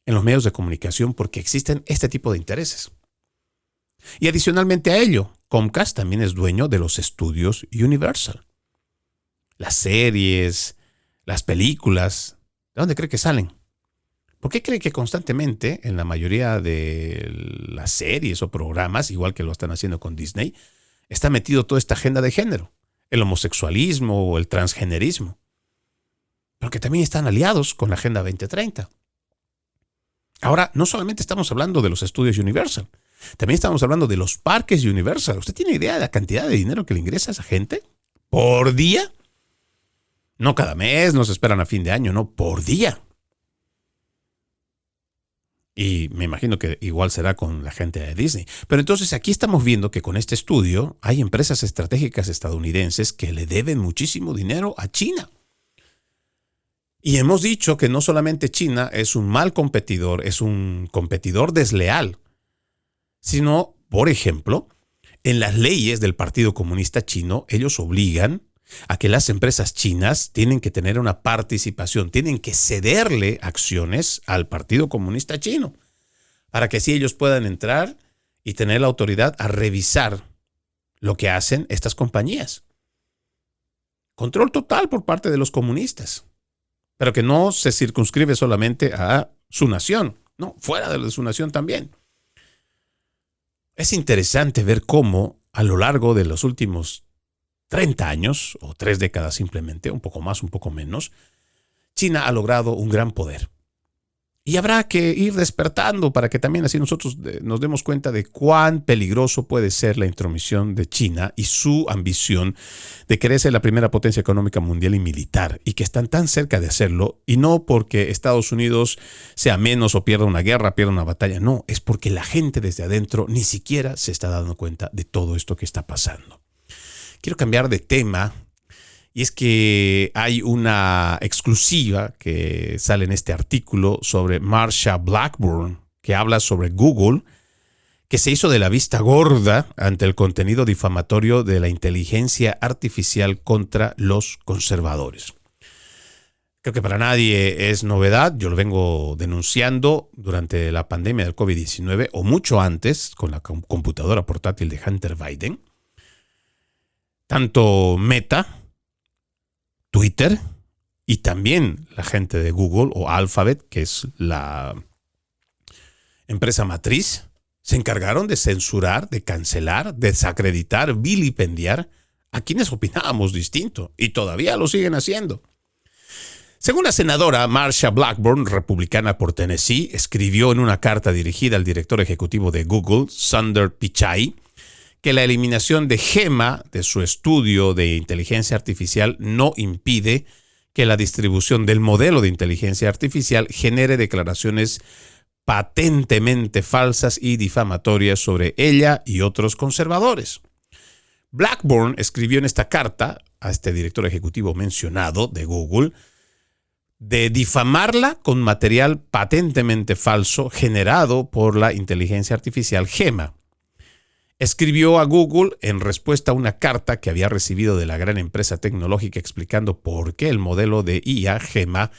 en los medios de comunicación porque existen este tipo de intereses. Y adicionalmente a ello, Comcast también es dueño de los estudios Universal. Las series, las películas, ¿de dónde cree que salen? ¿Por qué cree que constantemente en la mayoría de las series o programas, igual que lo están haciendo con Disney, está metido toda esta agenda de género? El homosexualismo o el transgenerismo. Porque también están aliados con la Agenda 2030. Ahora, no solamente estamos hablando de los estudios Universal, también estamos hablando de los parques Universal. ¿Usted tiene idea de la cantidad de dinero que le ingresa a esa gente por día? No cada mes, no se esperan a fin de año, no, por día. Y me imagino que igual será con la gente de Disney. Pero entonces aquí estamos viendo que con este estudio hay empresas estratégicas estadounidenses que le deben muchísimo dinero a China. Y hemos dicho que no solamente China es un mal competidor, es un competidor desleal, sino, por ejemplo, en las leyes del Partido Comunista Chino, ellos obligan a que las empresas chinas tienen que tener una participación, tienen que cederle acciones al Partido Comunista Chino para que así ellos puedan entrar y tener la autoridad a revisar lo que hacen estas compañías. Control total por parte de los comunistas, pero que no se circunscribe solamente a su nación, no, fuera de su nación también. Es interesante ver cómo a lo largo de los últimos 30 años, o 3 décadas simplemente, un poco más, un poco menos, China ha logrado un gran poder. Y habrá que ir despertando para que también así nosotros nos demos cuenta de cuán peligroso puede ser la intromisión de China y su ambición de querer ser la primera potencia económica mundial y militar, y que están tan cerca de hacerlo, y no porque Estados Unidos sea menos o pierda una guerra, pierda una batalla, no, es porque la gente desde adentro ni siquiera se está dando cuenta de todo esto que está pasando. Quiero cambiar de tema, y es que hay una exclusiva que sale en este artículo sobre Marsha Blackburn, que habla sobre Google, que se hizo de la vista gorda ante el contenido difamatorio de la inteligencia artificial contra los conservadores. Creo que para nadie es novedad, yo lo vengo denunciando durante la pandemia del COVID-19 o mucho antes con la computadora portátil de Hunter Biden. Tanto Meta, Twitter y también la gente de Google o Alphabet, que es la empresa matriz, se encargaron de censurar, de cancelar, de desacreditar, vilipendiar a quienes opinábamos distinto y todavía lo siguen haciendo. Según la senadora Marsha Blackburn, republicana por Tennessee, escribió en una carta dirigida al director ejecutivo de Google, Sundar Pichai, que la eliminación de Gemma de su estudio de inteligencia artificial no impide que la distribución del modelo de inteligencia artificial genere declaraciones patentemente falsas y difamatorias sobre ella y otros conservadores. Blackburn escribió en esta carta a este director ejecutivo mencionado de Google de difamarla con material patentemente falso generado por la inteligencia artificial Gemma. Escribió a Google en respuesta a una carta que había recibido de la gran empresa tecnológica explicando por qué el modelo de IA Gemma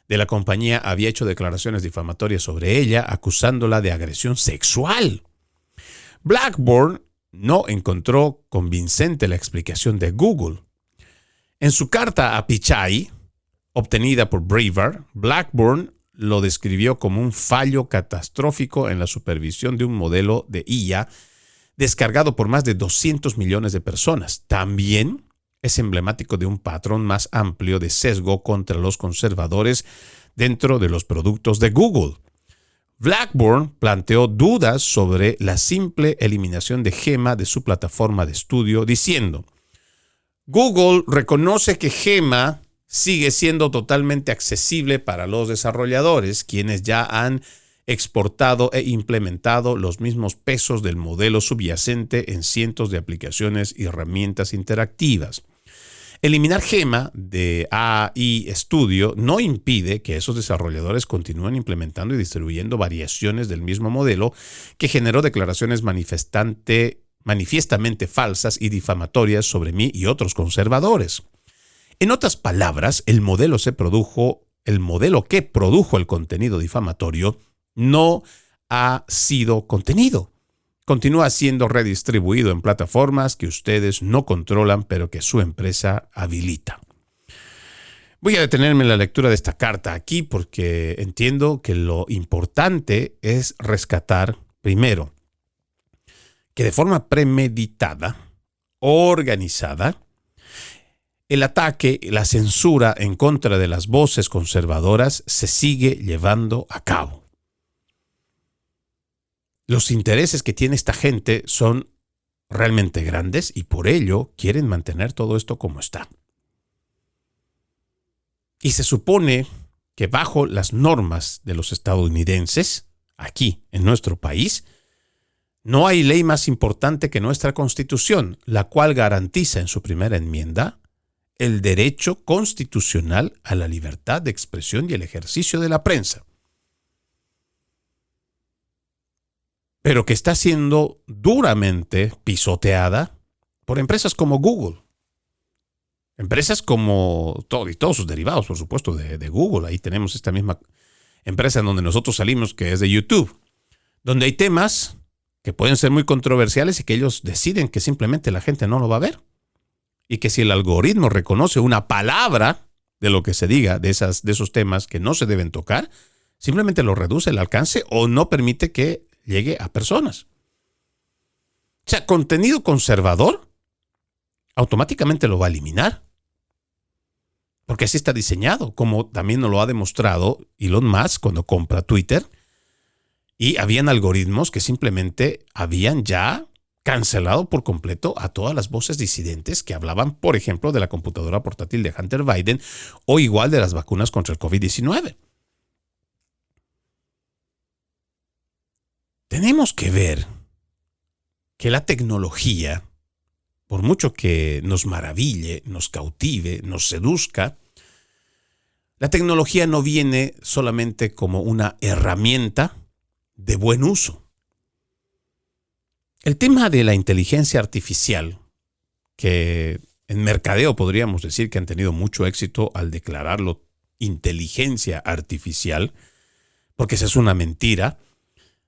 de la compañía había hecho declaraciones difamatorias sobre ella, acusándola de agresión sexual. Blackburn no encontró convincente la explicación de Google. En su carta a Pichai, obtenida por Breitbart, Blackburn lo describió como un fallo catastrófico en la supervisión de un modelo de IA descargado por más de 200 millones de personas. También es emblemático de un patrón más amplio de sesgo contra los conservadores dentro de los productos de Google. Blackburn planteó dudas sobre la simple eliminación de Gema de su plataforma de estudio, diciendo: Google reconoce que Gema sigue siendo totalmente accesible para los desarrolladores, quienes ya han exportado e implementado los mismos pesos del modelo subyacente en cientos de aplicaciones y herramientas interactivas. Eliminar Gema de AI Studio no impide que esos desarrolladores continúen implementando y distribuyendo variaciones del mismo modelo que generó declaraciones manifiestamente falsas y difamatorias sobre mí y otros conservadores. En otras palabras, el modelo que produjo el contenido difamatorio no ha sido contenido. Continúa siendo redistribuido en plataformas que ustedes no controlan, pero que su empresa habilita. Voy a detenerme en la lectura de esta carta aquí porque entiendo que lo importante es rescatar, primero, que de forma premeditada, organizada, el ataque y la censura en contra de las voces conservadoras se sigue llevando a cabo. Los intereses que tiene esta gente son realmente grandes y por ello quieren mantener todo esto como está. Y se supone que bajo las normas de los estadounidenses, aquí en nuestro país, no hay ley más importante que nuestra Constitución, la cual garantiza en su primera enmienda el derecho constitucional a la libertad de expresión y el ejercicio de la prensa. Pero que está siendo duramente pisoteada por empresas como Google. Empresas como todos sus derivados, por supuesto, de Google. Ahí tenemos esta misma empresa en donde nosotros salimos, que es de YouTube, donde hay temas que pueden ser muy controversiales y que ellos deciden que simplemente la gente no lo va a ver. Y que si el algoritmo reconoce una palabra de lo que se diga de esos temas que no se deben tocar, simplemente lo reduce el alcance o no permite que llegue a personas. O sea, contenido conservador automáticamente lo va a eliminar. Porque así está diseñado, como también nos lo ha demostrado Elon Musk cuando compra Twitter. Y habían algoritmos que simplemente habían ya cancelado por completo a todas las voces disidentes que hablaban, por ejemplo, de la computadora portátil de Hunter Biden o igual de las vacunas contra el COVID-19. Tenemos que ver que la tecnología, por mucho que nos maraville, nos cautive, nos seduzca, la tecnología no viene solamente como una herramienta de buen uso. El tema de la inteligencia artificial, que en mercadeo podríamos decir que han tenido mucho éxito al declararlo inteligencia artificial, porque esa es una mentira.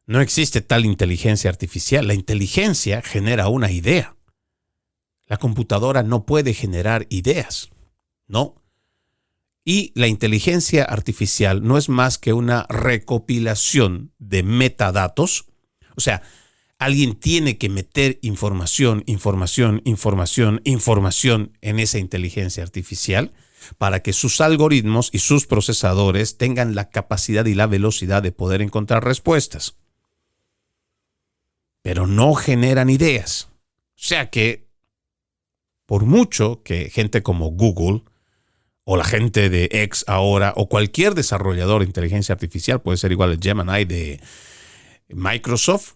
No existe tal inteligencia artificial. La inteligencia genera una idea. La computadora no puede generar ideas, ¿no? Y la inteligencia artificial no es más que una recopilación de metadatos. O sea, alguien tiene que meter información en esa inteligencia artificial para que sus algoritmos y sus procesadores tengan la capacidad y la velocidad de poder encontrar respuestas. Pero no generan ideas. O sea que, por mucho que gente como Google o la gente de X ahora o cualquier desarrollador de inteligencia artificial, puede ser igual el Gemini de Microsoft,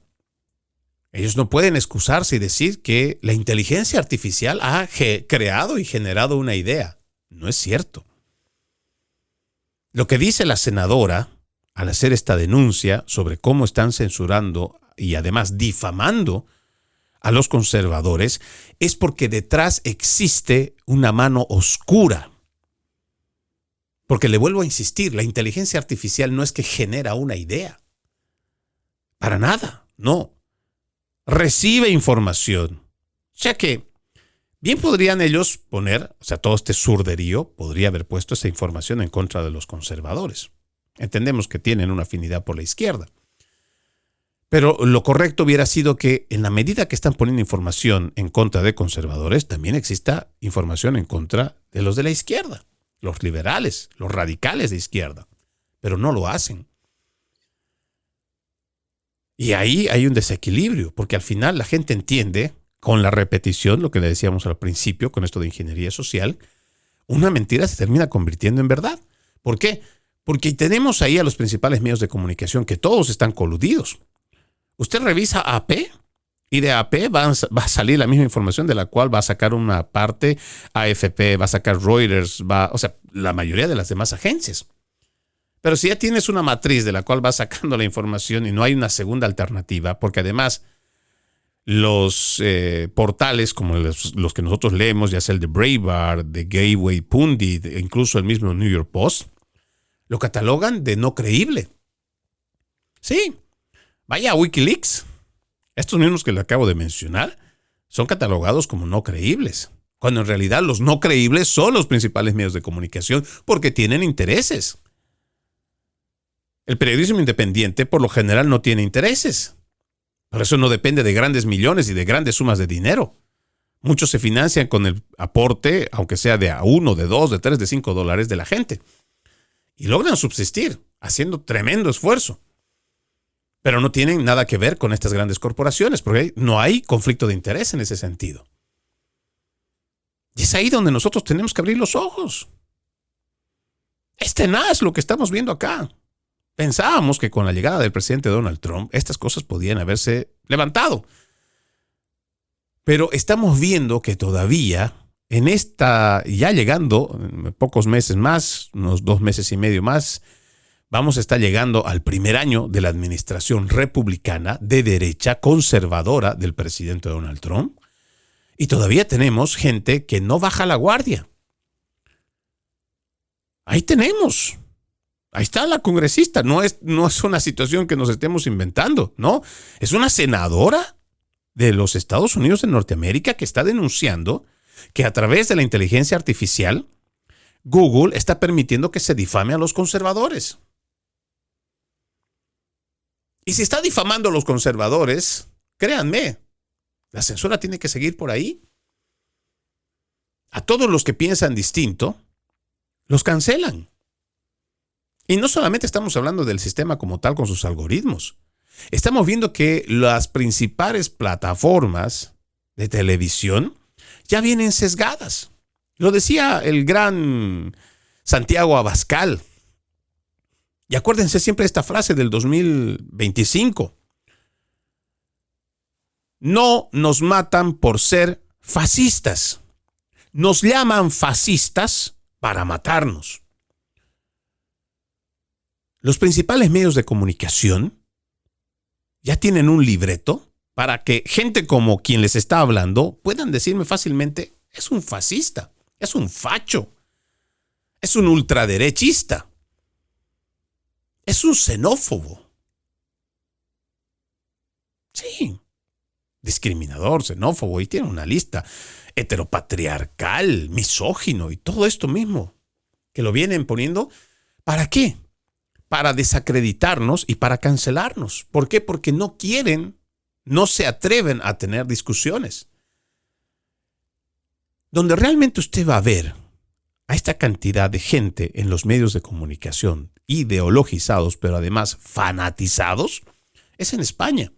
ellos no pueden excusarse y decir que la inteligencia artificial ha creado y generado una idea. No es cierto. Lo que dice la senadora al hacer esta denuncia sobre cómo están censurando y además difamando a los conservadores es porque detrás existe una mano oscura. Porque le vuelvo a insistir, la inteligencia artificial no es que genera una idea. Para nada, no. recibe información. O sea que bien podrían ellos poner, todo este surderío podría haber puesto esa información en contra de los conservadores. Entendemos que tienen una afinidad por la izquierda. Pero lo correcto hubiera sido que en la medida que están poniendo información en contra de conservadores, también exista información en contra de los de la izquierda, los liberales, los radicales de izquierda. Pero no lo hacen. Y ahí hay un desequilibrio, porque al final la gente entiende, con la repetición, lo que le decíamos al principio, con esto de ingeniería social, una mentira se termina convirtiendo en verdad. ¿Por qué? Porque tenemos ahí a los principales medios de comunicación que todos están coludidos. Usted revisa AP y de AP va a salir la misma información de la cual va a sacar una parte AFP, va a sacar Reuters, la mayoría de las demás agencias. Pero si ya tienes una matriz de la cual vas sacando la información y no hay una segunda alternativa, porque además los portales como los que nosotros leemos, ya sea el de Breitbart, de Gateway Pundit, incluso el mismo New York Post, lo catalogan de no creíble. Sí. Vaya a Wikileaks. Estos mismos que le acabo de mencionar son catalogados como no creíbles, cuando en realidad los no creíbles son los principales medios de comunicación porque tienen intereses. El periodismo independiente por lo general no tiene intereses. Por eso no depende de grandes millones y de grandes sumas de dinero. Muchos se financian con el aporte, aunque sea de $1, de $2, de $3, de $5 de la gente. Y logran subsistir haciendo tremendo esfuerzo. Pero no tienen nada que ver con estas grandes corporaciones, porque no hay conflicto de interés en ese sentido. Y es ahí donde nosotros tenemos que abrir los ojos. Es tenaz lo que estamos viendo acá. Pensábamos que con la llegada del presidente Donald Trump, estas cosas podían haberse levantado. Pero estamos viendo que todavía, ya llegando, en pocos meses más, unos 2 meses y medio más, vamos a estar llegando al primer año de la administración republicana de derecha conservadora del presidente Donald Trump. Y todavía tenemos gente que no baja la guardia. Ahí tenemos. Ahí está la congresista. No es una situación que nos estemos inventando, ¿no? Es una senadora de los Estados Unidos de Norteamérica que está denunciando que a través de la inteligencia artificial, Google está permitiendo que se difame a los conservadores. Y si está difamando a los conservadores, créanme, la censura tiene que seguir por ahí. A todos los que piensan distinto, los cancelan. Y no solamente estamos hablando del sistema como tal con sus algoritmos. Estamos viendo que las principales plataformas de televisión ya vienen sesgadas. Lo decía el gran Santiago Abascal. Y acuérdense siempre de esta frase del 2025. No nos matan por ser fascistas. Nos llaman fascistas para matarnos. Los principales medios de comunicación ya tienen un libreto para que gente como quien les está hablando puedan decirme fácilmente, es un fascista, es un facho, es un ultraderechista. Es un xenófobo. Sí. Discriminador, xenófobo. Y tiene una lista heteropatriarcal, misógino y todo esto mismo. Que lo vienen poniendo. ¿Para qué? Para desacreditarnos y para cancelarnos. ¿Por qué? Porque no quieren, no se atreven a tener discusiones. Donde realmente usted va a ver a esta cantidad de gente en los medios de comunicación ideologizados, pero además fanatizados, es en España.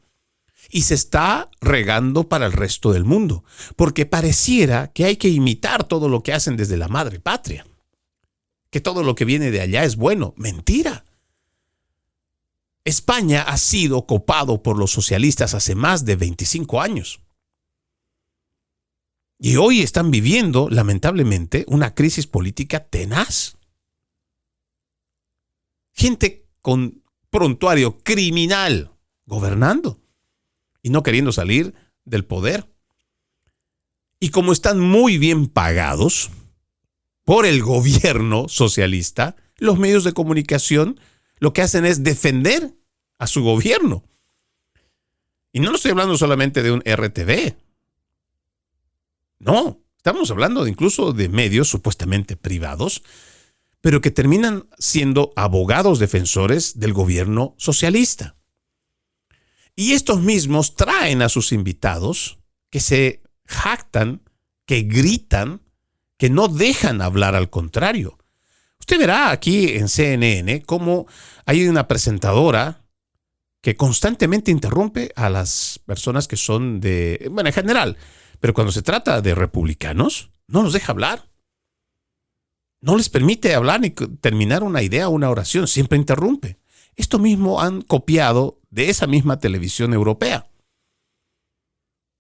Y se está regando para el resto del mundo, porque pareciera que hay que imitar todo lo que hacen desde la madre patria, que todo lo que viene de allá es bueno. Mentira. España ha sido copado por los socialistas hace más de 25 años. Y hoy están viviendo, lamentablemente, una crisis política tenaz. Gente con prontuario criminal gobernando y no queriendo salir del poder. Y como están muy bien pagados por el gobierno socialista, los medios de comunicación lo que hacen es defender a su gobierno. Y no estoy hablando solamente de un RTV. No, estamos hablando incluso de medios supuestamente privados, pero que terminan siendo abogados defensores del gobierno socialista. Y estos mismos traen a sus invitados que se jactan, que gritan, que no dejan hablar, al contrario. Usted verá aquí en CNN cómo hay una presentadora que constantemente interrumpe a las personas que son en general, pero cuando se trata de republicanos, no los deja hablar. No les permite hablar ni terminar una idea o una oración, siempre interrumpe. Esto mismo han copiado de esa misma televisión europea.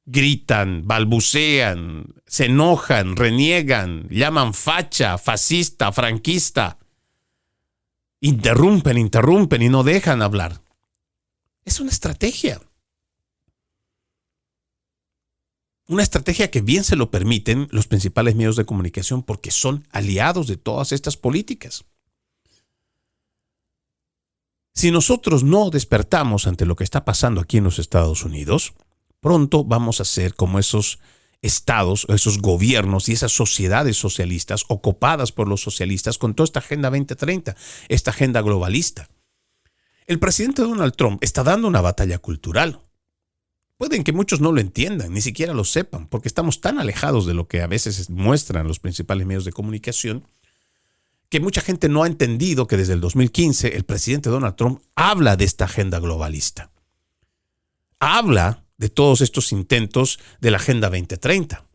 Gritan, balbucean, se enojan, reniegan, llaman facha, fascista, franquista. Interrumpen y no dejan hablar. Es una estrategia. Una estrategia que bien se lo permiten los principales medios de comunicación porque son aliados de todas estas políticas. Si nosotros no despertamos ante lo que está pasando aquí en los Estados Unidos, pronto vamos a ser como esos estados, esos gobiernos y esas sociedades socialistas ocupadas por los socialistas con toda esta Agenda 2030, esta agenda globalista. El presidente Donald Trump está dando una batalla cultural. Pueden que muchos no lo entiendan, ni siquiera lo sepan, porque estamos tan alejados de lo que a veces muestran los principales medios de comunicación, que mucha gente no ha entendido que desde el 2015 el presidente Donald Trump habla de esta agenda globalista. Habla de todos estos intentos de la Agenda 2030,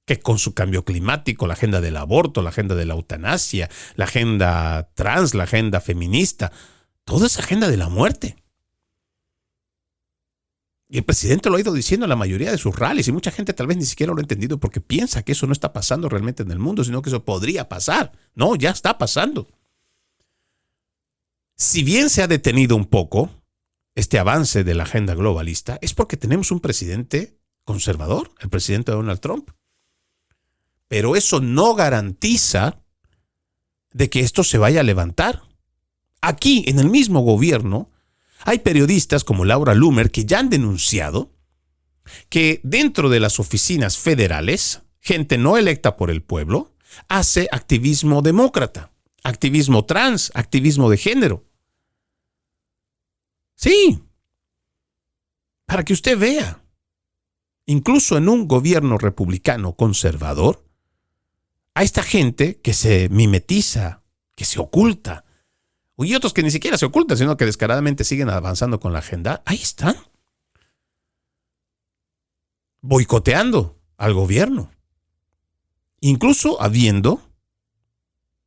que con su cambio climático, la agenda del aborto, la agenda de la eutanasia, la agenda trans, la agenda feminista, toda esa agenda de la muerte. Y el presidente lo ha ido diciendo en la mayoría de sus rallies y mucha gente tal vez ni siquiera lo ha entendido porque piensa que eso no está pasando realmente en el mundo, sino que eso podría pasar. No, ya está pasando. Si bien se ha detenido un poco este avance de la agenda globalista, es porque tenemos un presidente conservador, el presidente Donald Trump. Pero eso no garantiza de que esto se vaya a levantar. Aquí, en el mismo gobierno, hay periodistas como Laura Loomer que ya han denunciado que dentro de las oficinas federales, gente no electa por el pueblo hace activismo demócrata, activismo trans, activismo de género. Sí, para que usted vea, incluso en un gobierno republicano conservador, hay esta gente que se mimetiza, que se oculta, y otros que ni siquiera se ocultan, sino que descaradamente siguen avanzando con la agenda. Ahí están, boicoteando al gobierno, incluso habiendo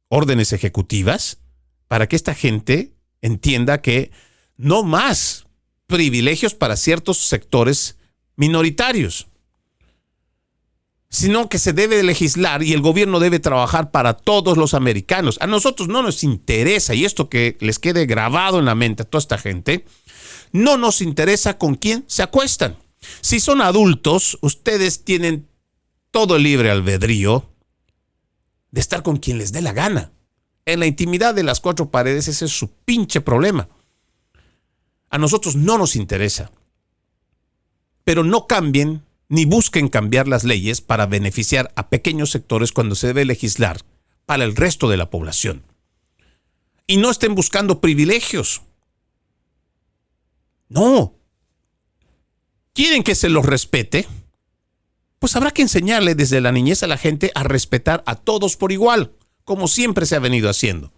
órdenes ejecutivas para que esta gente entienda que no más privilegios para ciertos sectores minoritarios, sino que se debe legislar y el gobierno debe trabajar para todos los americanos. A nosotros no nos interesa, y esto que les quede grabado en la mente a toda esta gente, no nos interesa con quién se acuestan. Si son adultos, ustedes tienen todo el libre albedrío de estar con quien les dé la gana. En la intimidad de las cuatro paredes, ese es su pinche problema. A nosotros no nos interesa. Pero no cambien ni busquen cambiar las leyes para beneficiar a pequeños sectores cuando se debe legislar para el resto de la población. Y no estén buscando privilegios. No. ¿Quieren que se los respete? Pues habrá que enseñarle desde la niñez a la gente a respetar a todos por igual, como siempre se ha venido haciendo.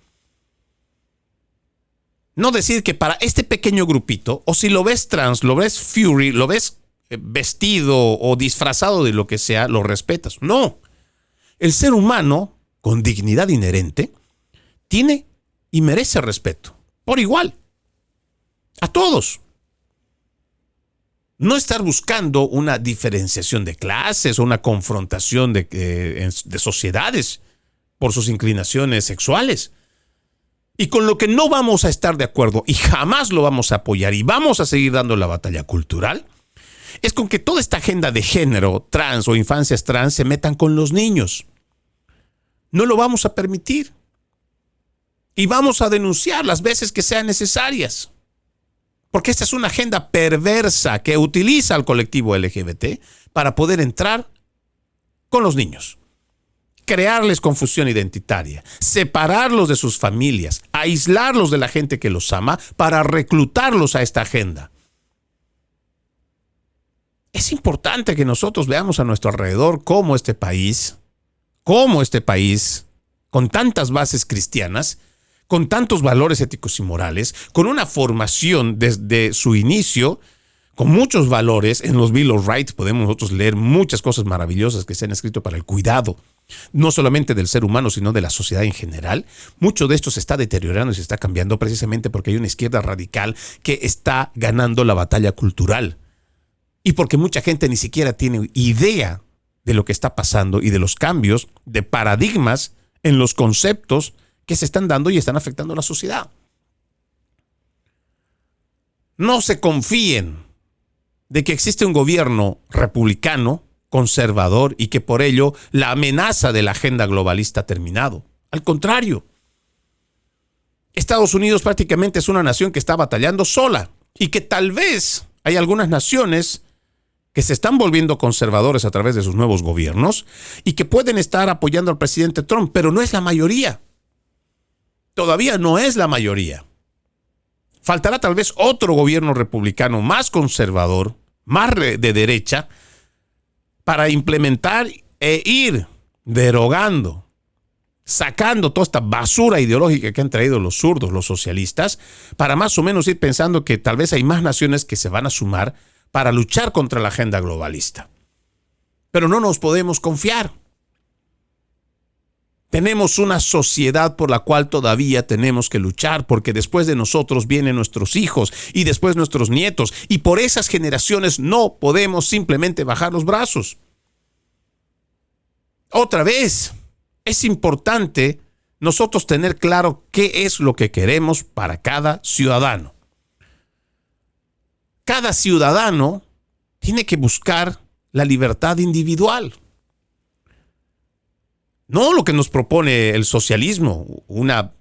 No decir que para este pequeño grupito, o si lo ves trans, lo ves furry, lo ves vestido o disfrazado de lo que sea, lo respetas. No. El ser humano, con dignidad inherente, tiene y merece respeto, por igual, a todos. No estar buscando una diferenciación de clases o una confrontación de sociedades por sus inclinaciones sexuales. Y con lo que no vamos a estar de acuerdo y jamás lo vamos a apoyar y vamos a seguir dando la batalla cultural, es con que toda esta agenda de género trans o infancias trans se metan con los niños. No lo vamos a permitir. Y vamos a denunciar las veces que sean necesarias. Porque esta es una agenda perversa que utiliza al colectivo LGBT para poder entrar con los niños, crearles confusión identitaria, separarlos de sus familias, aislarlos de la gente que los ama para reclutarlos a esta agenda. Es importante que nosotros veamos a nuestro alrededor cómo este país, con tantas bases cristianas, con tantos valores éticos y morales, con una formación desde su inicio, con muchos valores. En los Bill of Rights podemos nosotros leer muchas cosas maravillosas que se han escrito para el cuidado, no solamente del ser humano, sino de la sociedad en general. Mucho de esto se está deteriorando y se está cambiando precisamente porque hay una izquierda radical que está ganando la batalla cultural. Y porque mucha gente ni siquiera tiene idea de lo que está pasando y de los cambios de paradigmas en los conceptos que se están dando y están afectando a la sociedad. No se confíen de que existe un gobierno republicano, conservador, y que por ello la amenaza de la agenda globalista ha terminado. Al contrario, Estados Unidos prácticamente es una nación que está batallando sola y que tal vez hay algunas naciones que se están volviendo conservadores a través de sus nuevos gobiernos y que pueden estar apoyando al presidente Trump, pero no es la mayoría. Todavía no es la mayoría. Faltará tal vez otro gobierno republicano más conservador, más de derecha, para implementar e ir derogando, sacando toda esta basura ideológica que han traído los zurdos, los socialistas, para más o menos ir pensando que tal vez hay más naciones que se van a sumar para luchar contra la agenda globalista. Pero no nos podemos confiar. Tenemos una sociedad por la cual todavía tenemos que luchar, porque después de nosotros vienen nuestros hijos y después nuestros nietos, y por esas generaciones no podemos simplemente bajar los brazos. Otra vez, es importante nosotros tener claro qué es lo que queremos para cada ciudadano. Cada ciudadano tiene que buscar la libertad individual. No lo que nos propone el socialismo, una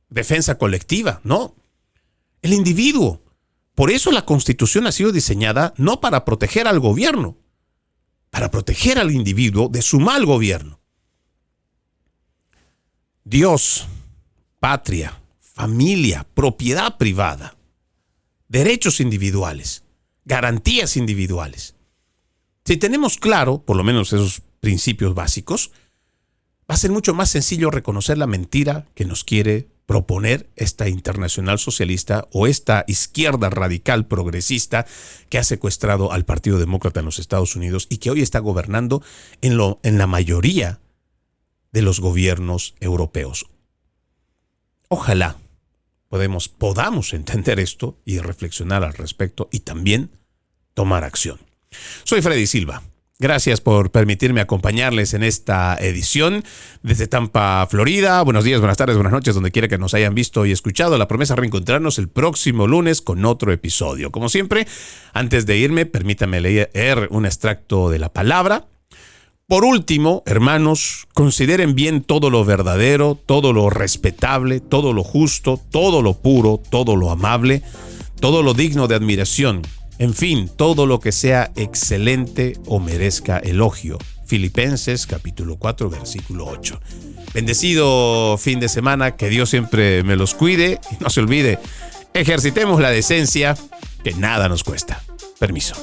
defensa colectiva, no. El individuo. Por eso la Constitución ha sido diseñada no para proteger al gobierno, para proteger al individuo de su mal gobierno. Dios, patria, familia, propiedad privada, derechos individuales, garantías individuales. Si tenemos claro, por lo menos esos principios básicos, va a ser mucho más sencillo reconocer la mentira que nos quiere proponer esta internacional socialista o esta izquierda radical progresista que ha secuestrado al Partido Demócrata en los Estados Unidos y que hoy está gobernando en la mayoría de los gobiernos europeos. Ojalá podamos entender esto y reflexionar al respecto y también tomar acción. Soy Freddy Silva. Gracias por permitirme acompañarles en esta edición desde Tampa, Florida. Buenos días, buenas tardes, buenas noches, donde quiera que nos hayan visto y escuchado. La promesa de reencontrarnos el próximo lunes con otro episodio. Como siempre, antes de irme, permítanme leer un extracto de la palabra. Por último, hermanos, consideren bien todo lo verdadero, todo lo respetable, todo lo justo, todo lo puro, todo lo amable, todo lo digno de admiración. En fin, todo lo que sea excelente o merezca elogio. Filipenses capítulo 4, versículo 8. Bendecido fin de semana, que Dios siempre me los cuide. Y no se olvide, ejercitemos la decencia, que nada nos cuesta. Permiso.